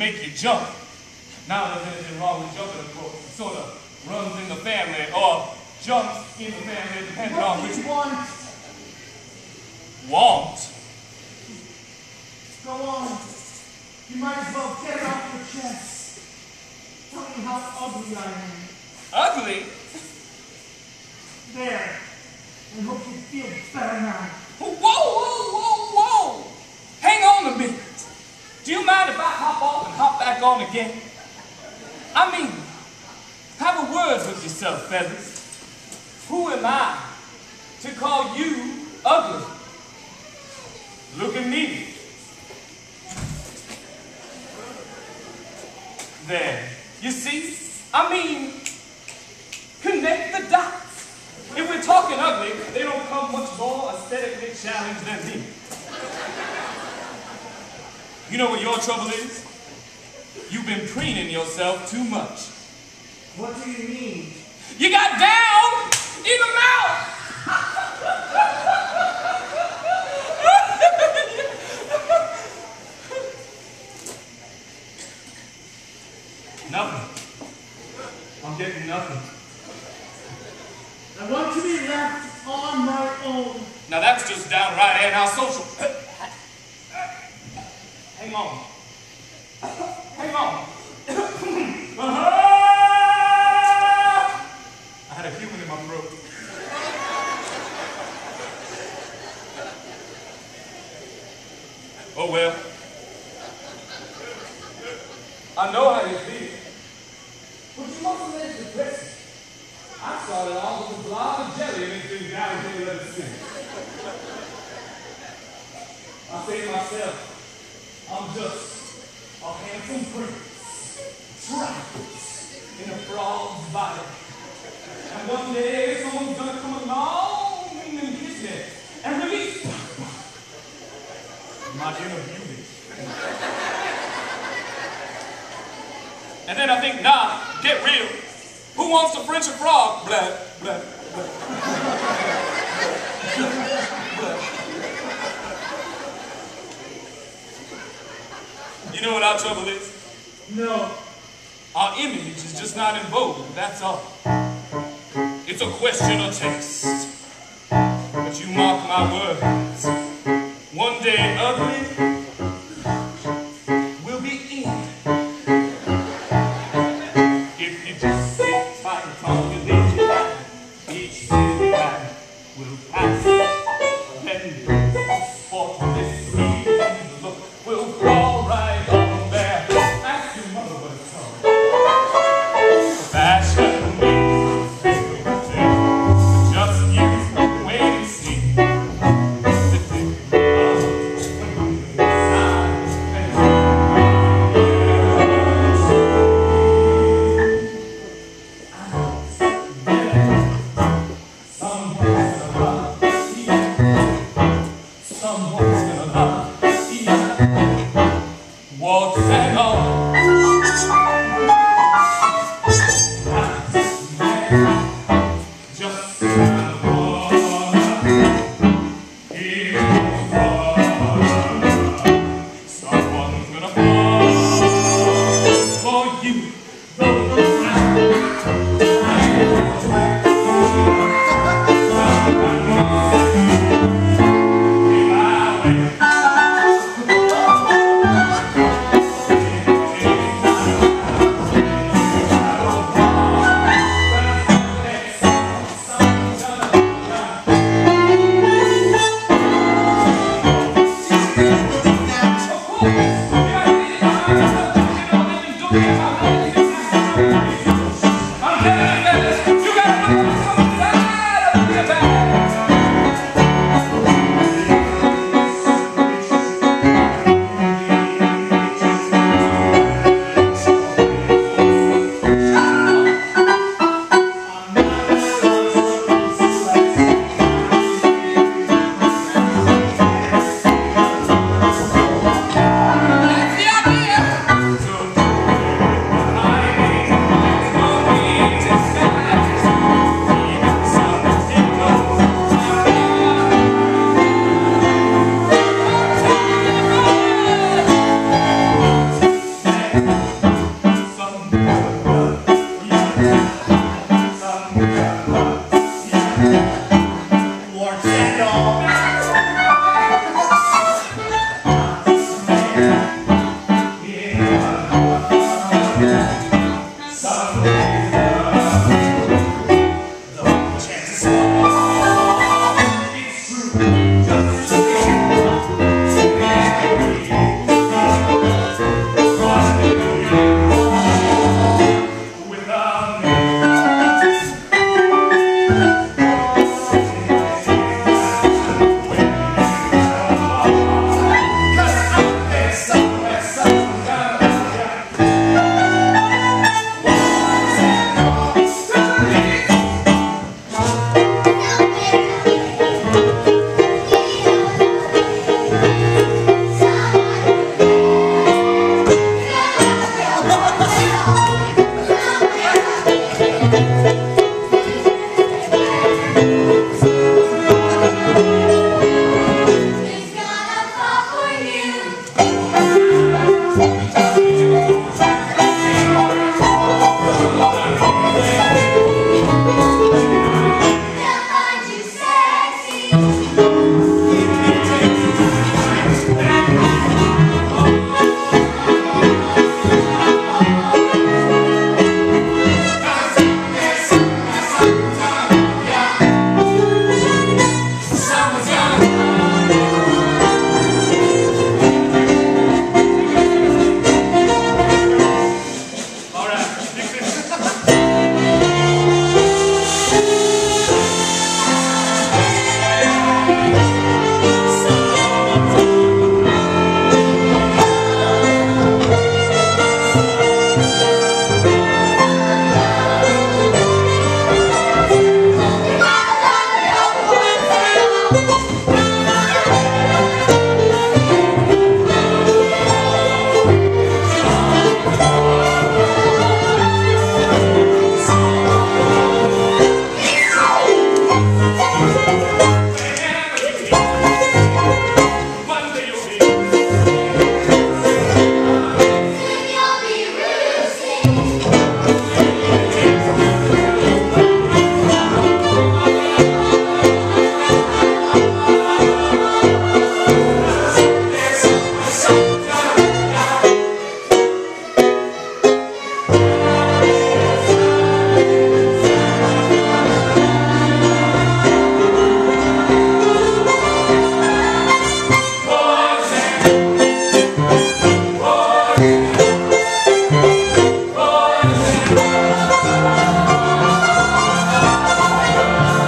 make you jump. Now there's anything wrong with jumping, of course. It sort of runs in the family or jumps in the family, depending on which one. Want? Go on. You might as well get it off your chest. Tell me how ugly I am. Ugly? There. I hope you feel better now. Whoa, whoa, whoa, whoa! Hang on a minute. Do you mind if I hop off and hop back on again? I mean, have a word with yourself, fellas. Who am I to call you ugly? Look at me. There. You see? I mean, connect the dots. If we're talking ugly, they don't come much more aesthetically challenged than me. You know what your trouble is? You've been preening yourself too much. What do you mean? You got down in the mouth! Nothing. I'm getting nothing. I want to be left on my own. Now that's just downright antisocial. Hang on. Hang on. I had a human in my throat. Oh well. I know how you feel. But you mustn't let it depress you. I started off with a blob of jelly and it's been down here ever since. I say to myself, I'm just a handsome prince, trapped in a frog's body. And one day someone's gonna come along and kiss me and release my inner beauty. And then I think, nah, get real. Who wants to French a frog? Blah, blah, blah. You know what our trouble is? No. Our image is just not in vogue, that's all. It's a question of taste. But you mark my words, one day ugly will be in. If you just sit tight on your lazy back, each city back will pass. Then this sport, this season's look will fall right on there. Ask your mother what it's called. Fashion makes us feel just you wait and see. The thing when you decide and someone's gonna love you. What's that all? Just someone's gonna fall for you.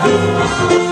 Thank you.